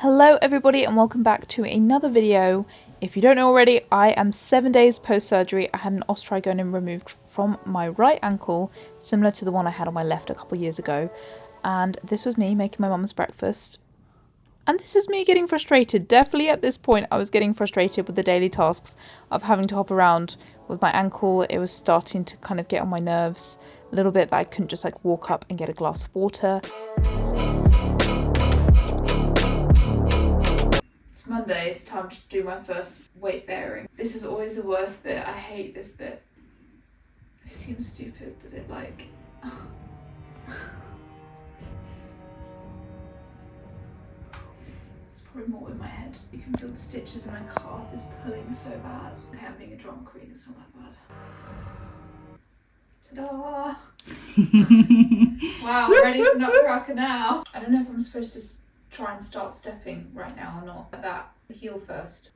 Hello everybody and welcome back to another video. If you don't know already, I am 7 days post-surgery. I had an ostrigonin removed from my right ankle, similar to the one I had on my left a couple years ago. And this was me making my mum's breakfast. And this is me getting frustrated. Definitely at this point I was getting frustrated with the daily tasks of having to hop around with my ankle. It was starting to kind of get on my nerves a little bit that I couldn't just like walk up and get a glass of water. It's Monday, it's time to do my first weight bearing. This is always the worst bit. I hate this bit. It seems stupid, but it like... It's probably more in my head. You can feel the stitches in my calf is pulling so bad. Okay, I'm being a drama queen, it's not that bad. Ta-da! Wow, ready for nutcracker now. I don't know if I'm supposed to try and start stepping right now or not. At that, heel first.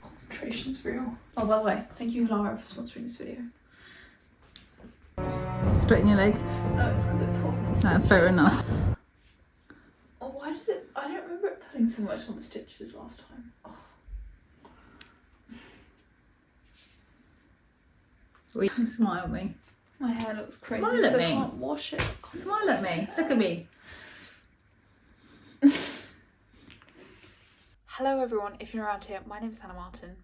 Concentration's real. Oh, by the way, thank you Halara for sponsoring this video. Straighten your leg. No, it's because it pulls on the No, stitches. fair enough. Oh, why does it? I don't remember it pulling so much on the stitches last time. Oh. You smile at me. My hair looks crazy. Smile at me. I can't wash it. Smile at me. Look at me. Hello everyone, if you're around here, my name is Hannah Martin.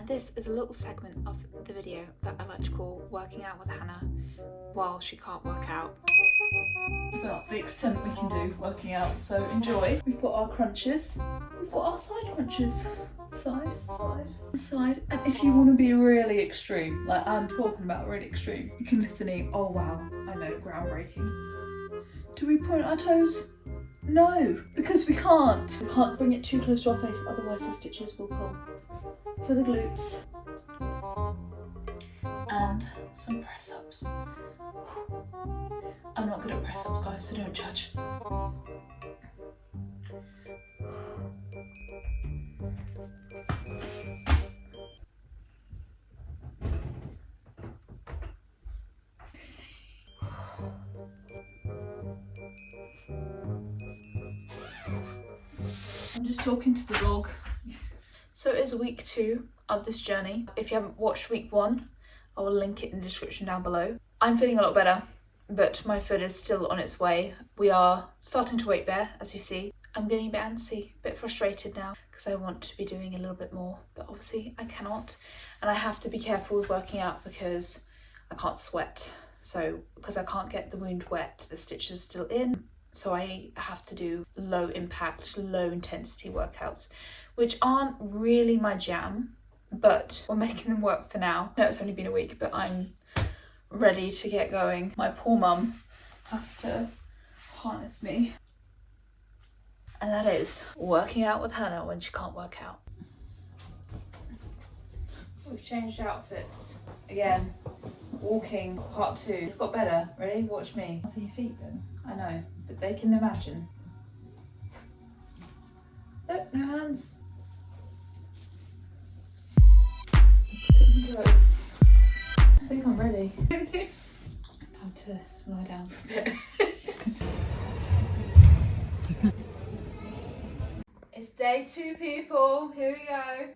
This is a little segment of the video that I like to call Working Out with Hannah while she can't work out. About the extent we can do working out, so enjoy. We've got our crunches. We've got our side crunches. Side, side, side. And if you want to be really extreme, like I'm talking about really extreme, you can lift the knee. Oh wow, I know, groundbreaking. Do we point our toes? No, because we can't. We can't bring it too close to our face, otherwise the stitches will pull. For the glutes and some press ups. I'm not good at press ups, guys, so don't judge. I'm just talking to the dog. So it is week 2 of this journey. If you haven't watched week 1, I will link it in the description down below. I'm feeling a lot better, but my foot is still on its way. We are starting to weight bear, as you see. I'm getting a bit antsy, a bit frustrated now, because I want to be doing a little bit more, but obviously I cannot. And I have to be careful with working out because I can't sweat. So, because I can't get the wound wet, the stitches are still in. So I have to do low impact, low intensity workouts, which aren't really my jam, but we're making them work for now. No, it's only been a week, but I'm ready to get going. My poor mum has to harness me. And that is working out with Hannah when she can't work out. We've changed outfits. Again, walking, part 2. It's got better. Ready? Watch me. See your feet then. I know, but they can imagine. Look, no hands. I think I'm ready. Time to lie down for a bit. It's day 2, people. Here we go.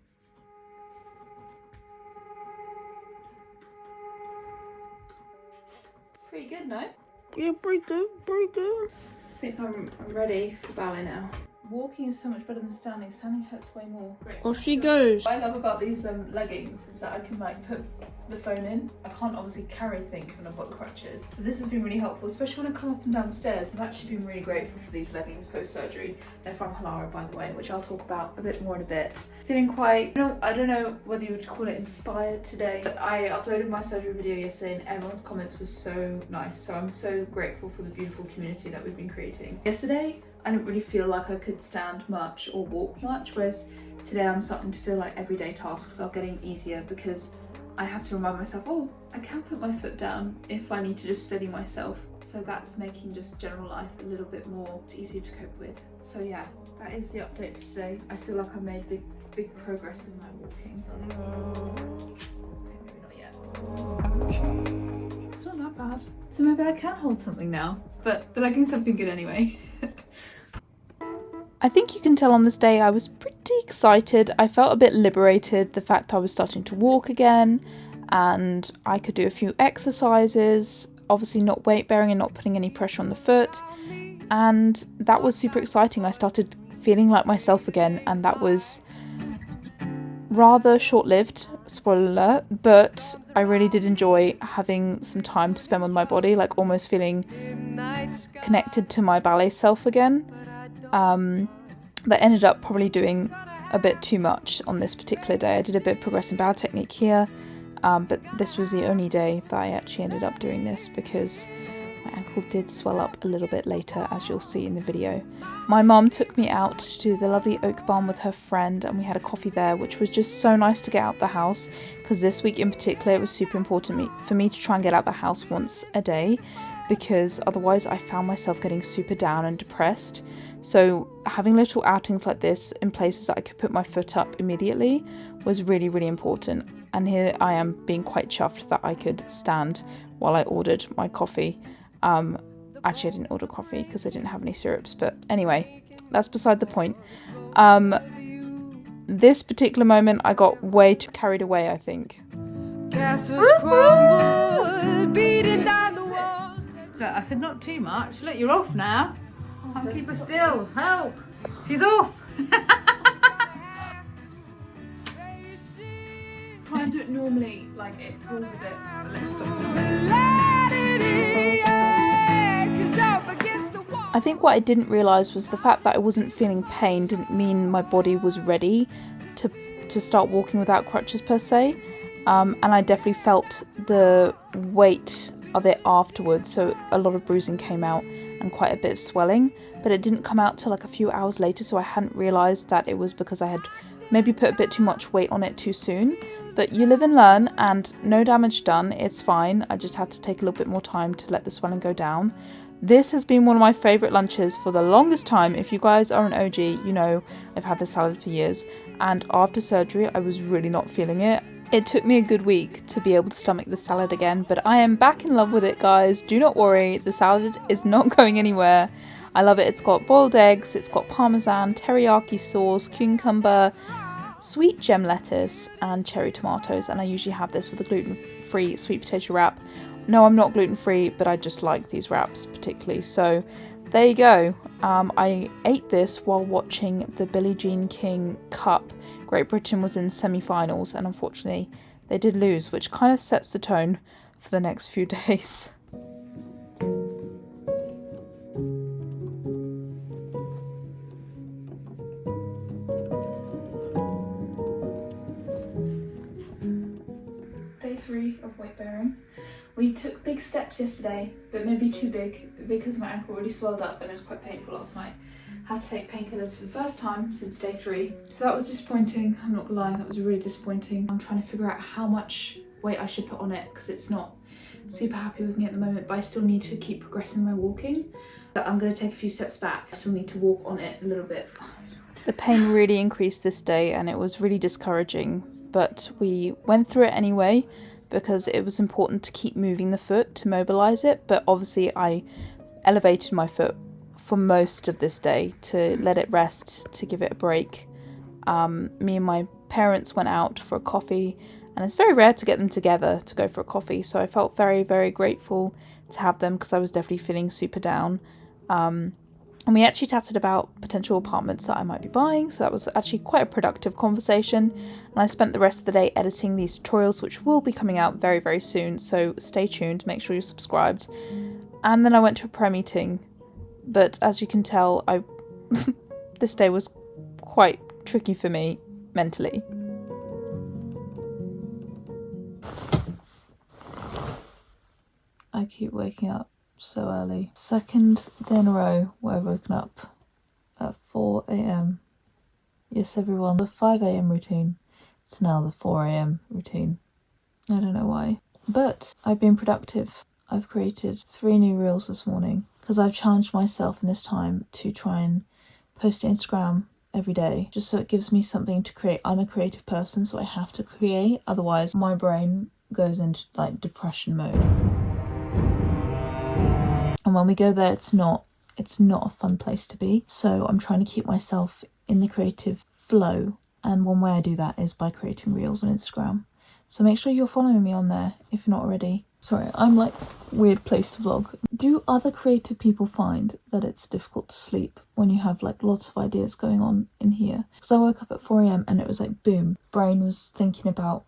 Pretty good, no? Yeah, pretty good, pretty good. I think I'm ready for ballet now. Walking is so much better than standing. Standing hurts way more. Off she goes. What I love about these leggings is that I can like put the phone in. I can't obviously carry things when I've got crutches. So this has been really helpful, especially when I come up and down stairs. I've actually been really grateful for these leggings post-surgery. They're from Halara, by the way, which I'll talk about a bit more in a bit. Feeling quite, I don't know whether you would call it inspired today. But I uploaded my surgery video yesterday and everyone's comments were so nice. So I'm so grateful for the beautiful community that we've been creating. Yesterday, I didn't really feel like I could stand much or walk much, whereas today I'm starting to feel like everyday tasks are getting easier because I have to remind myself, oh, I can put my foot down if I need to just steady myself. So that's making just general life a little bit more easier to cope with. So yeah, that is the update for today. I feel like I made big progress in my walking. Okay, maybe not yet. It's not that bad. So maybe I can hold something now, but the leggings have been good anyway. I think you can tell on this day I was pretty excited. I felt a bit liberated, the fact I was starting to walk again and I could do a few exercises, obviously not weight bearing and not putting any pressure on the foot, and that was super exciting. I started feeling like myself again, and that was rather short-lived, spoiler alert, but I really did enjoy having some time to spend with my body, like almost feeling connected to my ballet self again. That ended up probably doing a bit too much on this particular day. I did a bit of progressive ballet technique here, but this was the only day that I actually ended up doing this because my ankle did swell up a little bit later, as you'll see in the video. My mum took me out to the lovely Oak Barn with her friend and we had a coffee there, which was just so nice to get out the house, because this week in particular it was super important for me to try and get out the house once a day, because otherwise I found myself getting super down and depressed. So having little outings like this in places that I could put my foot up immediately was really, really important. And here I am being quite chuffed that I could stand while I ordered my coffee. Actually, I didn't order coffee because I didn't have any syrups, but anyway, that's beside the point. This particular moment I got way too carried away, I think. Castles crumbled, beating down the walls. Look, I said not too much. Look, you're off now. Can't keep her still. Help! She's off. Try and do it normally, like it pulls a bit. I think what I didn't realise was the fact that I wasn't feeling pain didn't mean my body was ready to start walking without crutches per se. And I definitely felt the weight of it afterwards, so a lot of bruising came out and quite a bit of swelling, but it didn't come out till like a few hours later, so I hadn't realised that it was because I had maybe put a bit too much weight on it too soon. But you live and learn, and no damage done, it's fine. I just had to take a little bit more time to let the swelling go down. This has been one of my favourite lunches for the longest time. If you guys are an OG, you know I've had this salad for years, and after surgery I was really not feeling it. It took me a good week to be able to stomach the salad again, but I am back in love with it, guys. Do not worry, the salad is not going anywhere. I love it. It's got boiled eggs, it's got parmesan, teriyaki sauce, cucumber, sweet gem lettuce and cherry tomatoes, and I usually have this with a gluten-free sweet potato wrap. No, I'm not gluten-free, but I just like these wraps particularly, so there you go. I ate this while watching the Billie Jean King Cup. Great Britain was in semi-finals and unfortunately they did lose, which kind of sets the tone for the next few days. Day 3 of weight bearing. We took big steps yesterday, but maybe too big because my ankle really swelled up and it was quite painful last night. Had to take painkillers for the first time since day 3. So that was disappointing, I'm not gonna lie, that was really disappointing. I'm trying to figure out how much weight I should put on it because it's not super happy with me at the moment, but I still need to keep progressing my walking. But I'm gonna take a few steps back. I still need to walk on it a little bit. The pain really increased this day and it was really discouraging, but we went through it anyway because it was important to keep moving the foot to mobilise it, but obviously I elevated my foot for most of this day to let it rest, to give it a break. Me and my parents went out for a coffee, and it's very rare to get them together to go for a coffee, so I felt very, very grateful to have them because I was definitely feeling super down. And we actually chatted about potential apartments that I might be buying, so that was actually quite a productive conversation. And I spent the rest of the day editing these tutorials, which will be coming out very, very soon, so stay tuned, make sure you're subscribed. And then I went to a prayer meeting, but as you can tell, this day was quite tricky for me mentally. I keep waking up so early. Second day in a row where I've woken up at 4 a.m. Yes, everyone, the 5 a.m. routine. It's now the 4 a.m. routine. I don't know why. But I've been productive. I've created 3 new reels this morning because I've challenged myself in this time to try and post to Instagram every day, just so it gives me something to create. I'm a creative person, so I have to create, otherwise my brain goes into like depression mode. And when we go there, it's not a fun place to be. So I'm trying to keep myself in the creative flow, and one way I do that is by creating reels on Instagram. So make sure you're following me on there if you're not already. Sorry, I'm like weird place to vlog. Do other creative people find that it's difficult to sleep when you have like lots of ideas going on in here? Because I woke up at 4 a.m. and it was like boom, brain was thinking about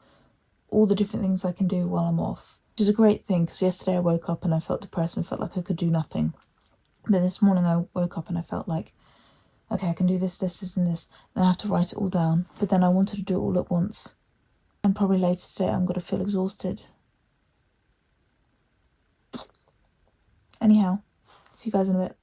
all the different things I can do while I'm off, which is a great thing because yesterday I woke up and I felt depressed and felt like I could do nothing. But this morning I woke up and I felt like, okay, I can do this, this, this and this. Then I have to write it all down. But then I wanted to do it all at once. And probably later today I'm going to feel exhausted. Anyhow, see you guys in a bit.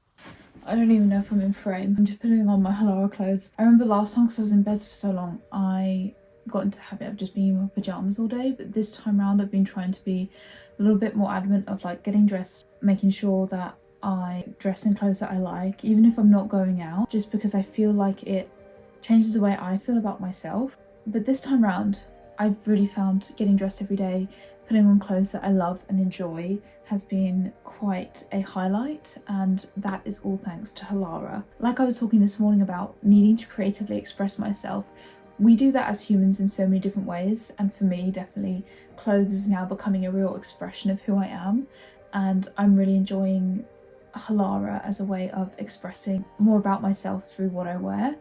I don't even know if I'm in frame. I'm just putting on my Halara clothes. I remember last time, because I was in bed for so long, I got into the habit of just being in my pyjamas all day. But this time around I've been trying to be a little bit more adamant of like getting dressed, making sure that I dress in clothes that I like, even if I'm not going out, just because I feel like it changes the way I feel about myself. But this time around, I've really found getting dressed every day, putting on clothes that I love and enjoy has been quite a highlight, and that is all thanks to Halara. Like I was talking this morning about needing to creatively express myself, we do that as humans in so many different ways, and for me, definitely, clothes is now becoming a real expression of who I am, and I'm really enjoying Halara as a way of expressing more about myself through what I wear.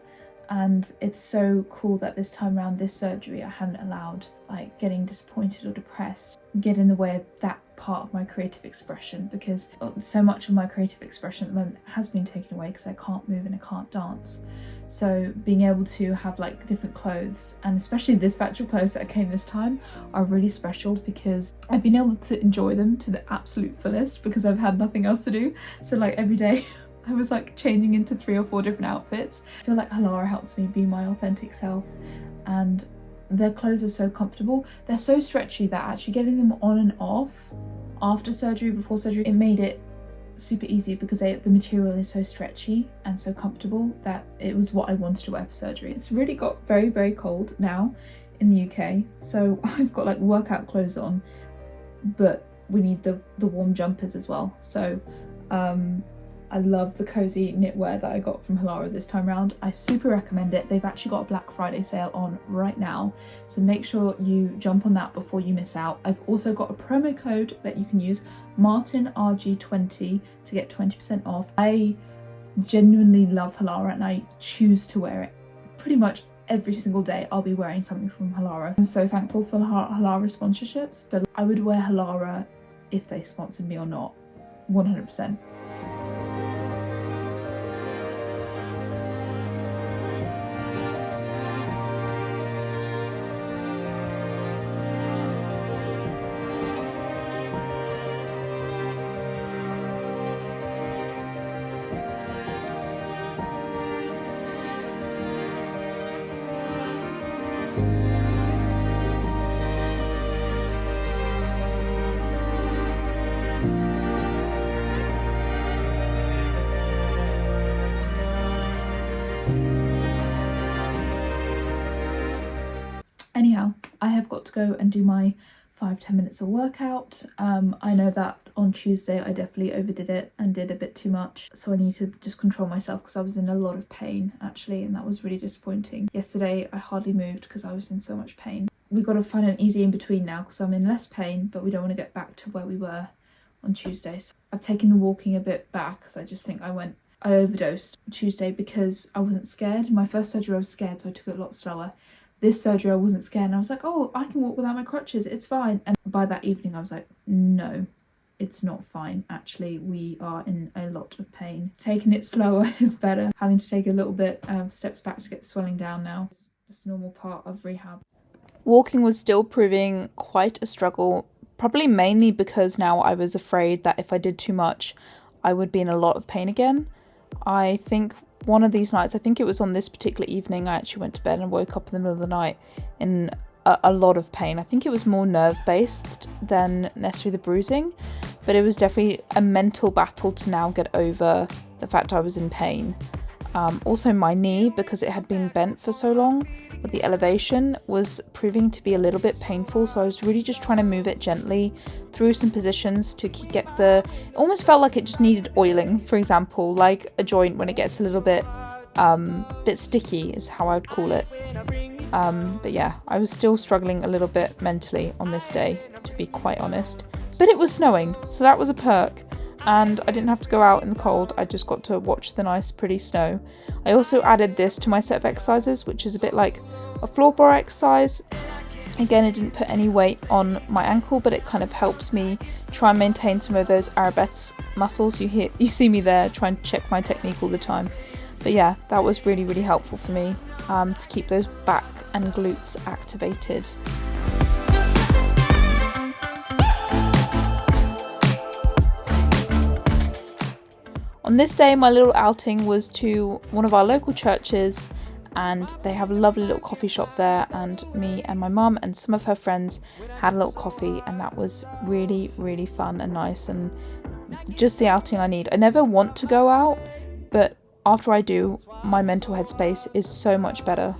And it's so cool that this time around, this surgery, I hadn't allowed like getting disappointed or depressed get in the way of that part of my creative expression, because so much of my creative expression at the moment has been taken away because I can't move and I can't dance. So being able to have like different clothes, and especially this batch of clothes that came this time, are really special because I've been able to enjoy them to the absolute fullest because I've had nothing else to do. So like every day I was like changing into 3 or 4 different outfits. I feel like Halara helps me be my authentic self, and their clothes are so comfortable. They're so stretchy that actually getting them on and off after surgery, before surgery, it made it super easy because the material is so stretchy and so comfortable that it was what I wanted to wear for surgery. It's really got very, very cold now in the UK, so I've got like workout clothes on, but we need the warm jumpers as well. So I love the cozy knitwear that I got from Halara this time around. I super recommend it. They've actually got a Black Friday sale on right now, so make sure you jump on that before you miss out. I've also got a promo code that you can use, HannahMartinRG20, to get 20% off. I genuinely love Halara and I choose to wear it pretty much every single day. I'll be wearing something from Halara. I'm so thankful for Halara sponsorships, but I would wear Halara if they sponsored me or not, 100%. Anyhow, I have got to go and do my 5-10 minutes of workout. I know that on Tuesday I definitely overdid it and did a bit too much, so I need to just control myself because I was in a lot of pain actually, and that was really disappointing. Yesterday I hardly moved because I was in so much pain. We've got to find an easy in between now because I'm in less pain, but we don't want to get back to where we were on Tuesday. So I've taken the walking a bit back because I just think I overdosed Tuesday because I wasn't scared. My first surgery I was scared, so I took it a lot slower. This surgery I wasn't scared and I was like, oh, I can walk without my crutches, it's fine. And by that evening I was like, no, it's not fine. Actually, we are in a lot of pain. Taking it slower is better. Having to take a little bit of steps back to get the swelling down now. It's a normal part of rehab. Walking was still proving quite a struggle, probably mainly because now I was afraid that if I did too much, I would be in a lot of pain again. I think one of these nights, I think it was on this particular evening, I actually went to bed and woke up in the middle of the night in a lot of pain. I think it was more nerve based than necessarily the bruising, but it was definitely a mental battle to now get over the fact I was in pain. Also my knee, because it had been bent for so long with the elevation, was proving to be a little bit painful, so I was really just trying to move it gently through some positions to get it almost felt like it just needed oiling, for example, like a joint when it gets a little bit sticky is how I would call it. But yeah, I was still struggling a little bit mentally on this day, to be quite honest, but it was snowing, so that was a perk. And I didn't have to go out in the cold, I just got to watch the nice pretty snow. I also added this to my set of exercises, which is a bit like a floor bar exercise. Again, it didn't put any weight on my ankle, but it kind of helps me try and maintain some of those arabesque muscles. You see me there trying to check my technique all the time. But yeah, that was really, really helpful for me to keep those back and glutes activated. On this day, my little outing was to one of our local churches, and they have a lovely little coffee shop there, and me and my mum and some of her friends had a little coffee, and that was really, really fun and nice, and just the outing I need. I never want to go out, but after I do, my mental headspace is so much better.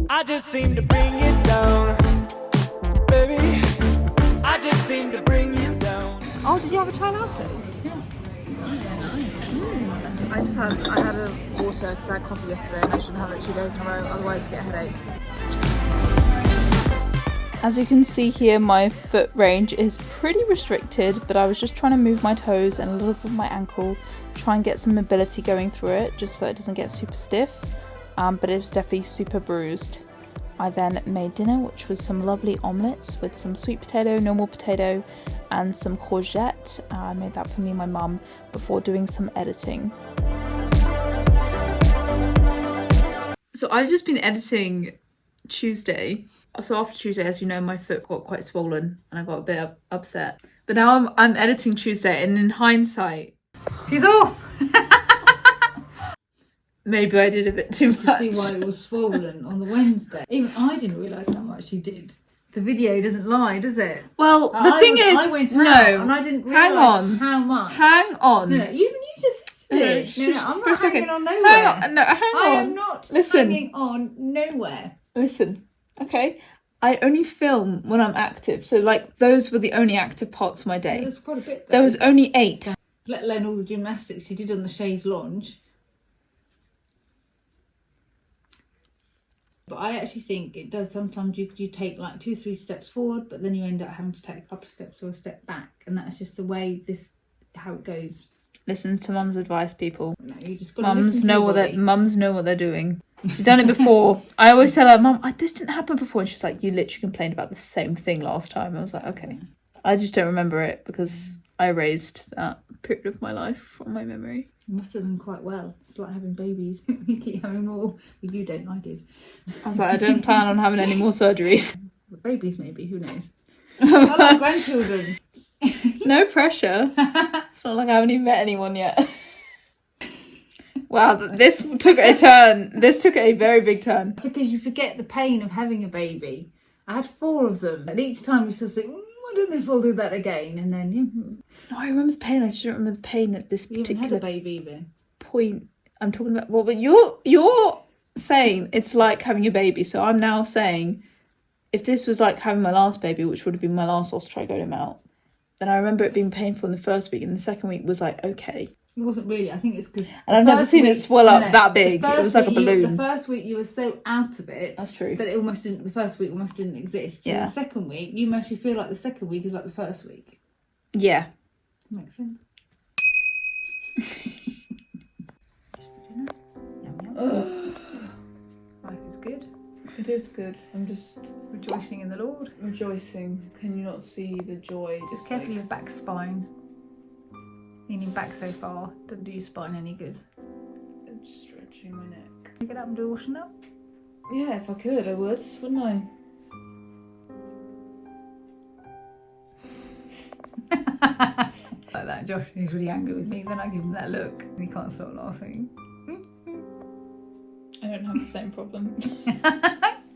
I just seem to bring it down, baby. I just seem to bring you down. Oh, did you have a trial outing? I had a water because I had coffee yesterday and I shouldn't have it 2 days in a row, otherwise I get a headache. As you can see here, my foot range is pretty restricted, but I was just trying to move my toes and a little bit of my ankle, try and get some mobility going through it, just so it doesn't get super stiff, but it was definitely super bruised. I then made dinner, which was some lovely omelettes with some sweet potato, normal potato, and some courgette. I made that for me and my mum before doing some editing. So I've just been editing Tuesday. So after Tuesday, as you know, my foot got quite swollen and I got a bit upset. But now I'm editing Tuesday, and in hindsight, She's off! maybe I did a bit too much. See why it was swollen on the Wednesday. Even I didn't realise how much she did. The video doesn't lie, does it? Well, the thing is, I went out no, and I didn't hang realise on. how much. Hang on. No, you just did. No, No, I'm for a not second. hanging on nowhere. Hang on. I am not hanging on nowhere. Listen, okay? I only film when I'm active, so like those were the only active parts of my day. There's quite a bit There was only 8. Let alone all the gymnastics you did on the chaise lounge. But I actually think it does sometimes you take like 2-3 steps forward, but then you end up having to take a couple of steps or a step back, and that's just the way how it goes. Listen to mum's advice, people. No, you just got to listen to your body. Mums know what they're doing. She's done it before. I always tell her, Mum, this didn't happen before, and she's like, you literally complained about the same thing last time. I was like, okay. I just don't remember it because I erased that period of my life from my memory. You must have done quite well. It's like having babies. You keep having more. Well, you don't, I did. I was like, I don't plan on having any more surgeries. But babies maybe, who knows. I like grandchildren. No pressure. It's not like I haven't even met anyone yet. Wow, this took a turn. This took a very big turn. Because you forget the pain of having a baby. I had 4 of them. And each time you sort of think, I don't know if I'll do that again. And then, No, I remember the pain. I just don't remember the pain at this you haven't particular had a baby then. point. I'm talking about, well, but you're saying it's like having a baby. So I'm now saying, if this was like having my last baby, which would have been my last osteotrigoid mount, then I remember it being painful in the first week, and the second week was like, okay. It wasn't really. I think it's because... And I've never seen it swell up that big. It was like a balloon. The first week you were so out of it. That's true. That it almost didn't... The first week almost didn't exist. So Yeah. the second week, you actually feel like the second week is like the first week. Yeah. Makes sense. Just the dinner. Yum, yum. Life is good. It is good. I'm just Rejoicing in the Lord. rejoicing. Can you not see the joy? Just careful your back spine. Leaning back so far doesn't do your spine any good. I'm just stretching my neck. Can you get up and do the washing up? Yeah, if I could, I would, wouldn't I? Like that, Josh, he's really angry with me. Then I give him that look and he can't stop laughing. don't have the same problem.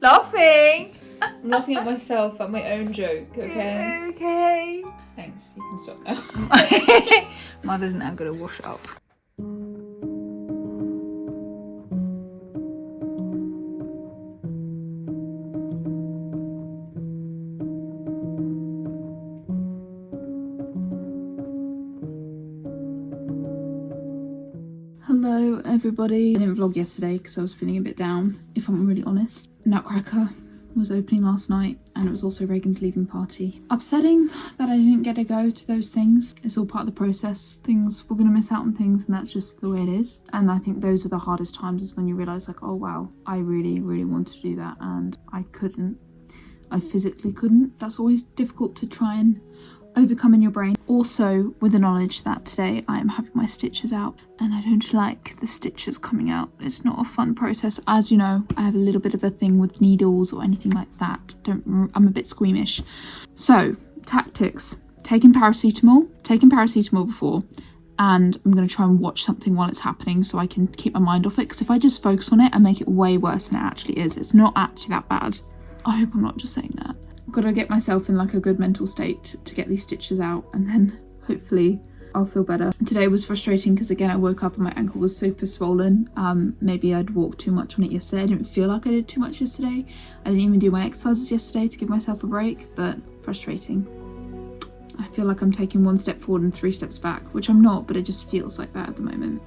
Laughing. I'm laughing at myself, at my own joke, okay? Okay. Thanks, you can stop now. Mother's now gonna wash up. Hello everybody. I didn't vlog yesterday because I was feeling a bit down, if I'm really honest. Nutcracker was opening last night and it was also Reagan's leaving party. Upsetting that I didn't get to go to those things. It's all part of the process. We're gonna miss out on things, and that's just the way it is. And I think those are the hardest times, is when you realise like, oh wow, I really, really wanted to do that and I couldn't. I physically couldn't. That's always difficult to try and overcome in your brain. Also with the knowledge that today I am having my stitches out and I don't like the stitches coming out. It's not a fun process. As you know, I have a little bit of a thing with needles or anything like that. I'm a bit squeamish. So tactics: taken paracetamol before, and I'm going to try and watch something while it's happening so I can keep my mind off it, because if I just focus on it I make it way worse than it actually is. It's not actually that bad. I hope I'm not just saying that. I've got to get myself in like a good mental state to get these stitches out, and then hopefully I'll feel better. Today was frustrating because again I woke up and my ankle was super swollen. Maybe I'd walked too much on it yesterday. I didn't feel like I did too much yesterday. I didn't even do my exercises yesterday to give myself a break, but frustrating. I feel like I'm taking 1 step forward and 3 steps back, which I'm not, but it just feels like that at the moment.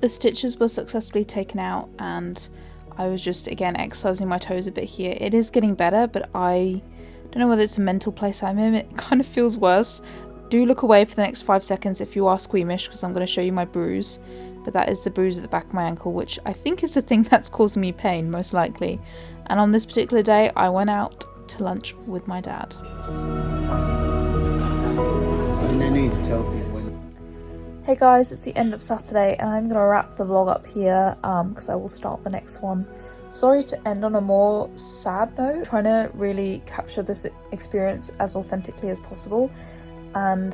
The stitches were successfully taken out and I was just again exercising my toes a bit here. It is getting better, but I don't know whether it's a mental place I'm in. It kind of feels worse. Do look away for the next 5 seconds if you are squeamish, because I'm going to show you my bruise. But that is the bruise at the back of my ankle, which I think is the thing that's causing me pain, most likely. And on this particular day, I went out to lunch with my dad. No need to tell people when. Hey guys, it's the end of Saturday and I'm going to wrap the vlog up here because I will start the next one. Sorry to end on a more sad note. I'm trying to really capture this experience as authentically as possible, and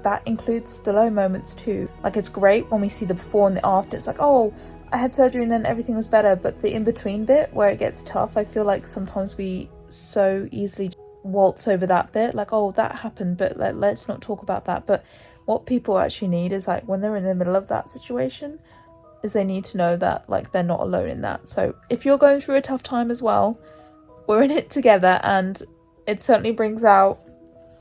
that includes the low moments too. Like, it's great when we see the before and the after. It's like, oh, I had surgery and then everything was better, but the in-between bit where it gets tough, I feel like sometimes we so easily waltz over that bit, like, oh, that happened, but let's not talk about that. But what people actually need is, like, when they're in the middle of that situation, is they need to know that, like, they're not alone in that. So if you're going through a tough time as well, we're in it together, and it certainly brings out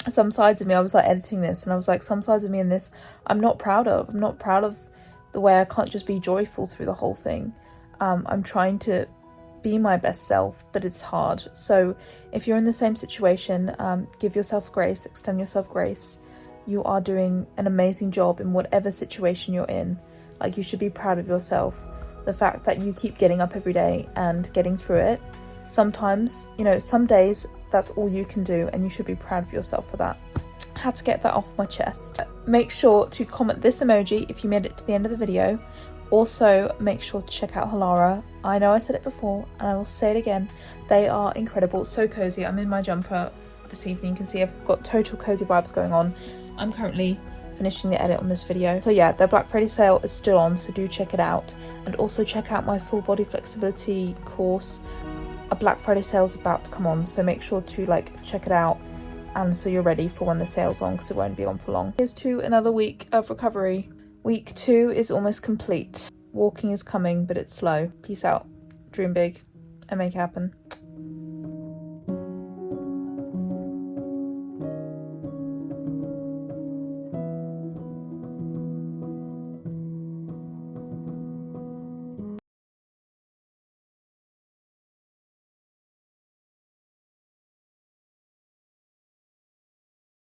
some sides of me. I was like editing this and I was like, some sides of me in this I'm not proud of. I'm not proud of the way I can't just be joyful through the whole thing. I'm trying to be my best self, but it's hard. So if you're in the same situation, give yourself grace, extend yourself grace. You are doing an amazing job in whatever situation you're in. Like, you should be proud of yourself. The fact that you keep getting up every day and getting through it. Sometimes, you know, some days that's all you can do, and you should be proud of yourself for that. I had to get that off my chest. Make sure to comment this emoji if you made it to the end of the video. Also, make sure to check out Halara. I know I said it before and I will say it again. They are incredible, so cozy. I'm in my jumper this evening. You can see I've got total cozy vibes going on. I'm currently finishing the edit on this video. So yeah, their Black Friday sale is still on, so do check it out. And also check out my full body flexibility course. A Black Friday sale is about to come on, so make sure to like check it out, and so you're ready for when the sale's on, because it won't be on for long. Here's to another week of recovery. Week 2 is almost complete. Walking is coming, but it's slow. Peace out. Dream big and make it happen.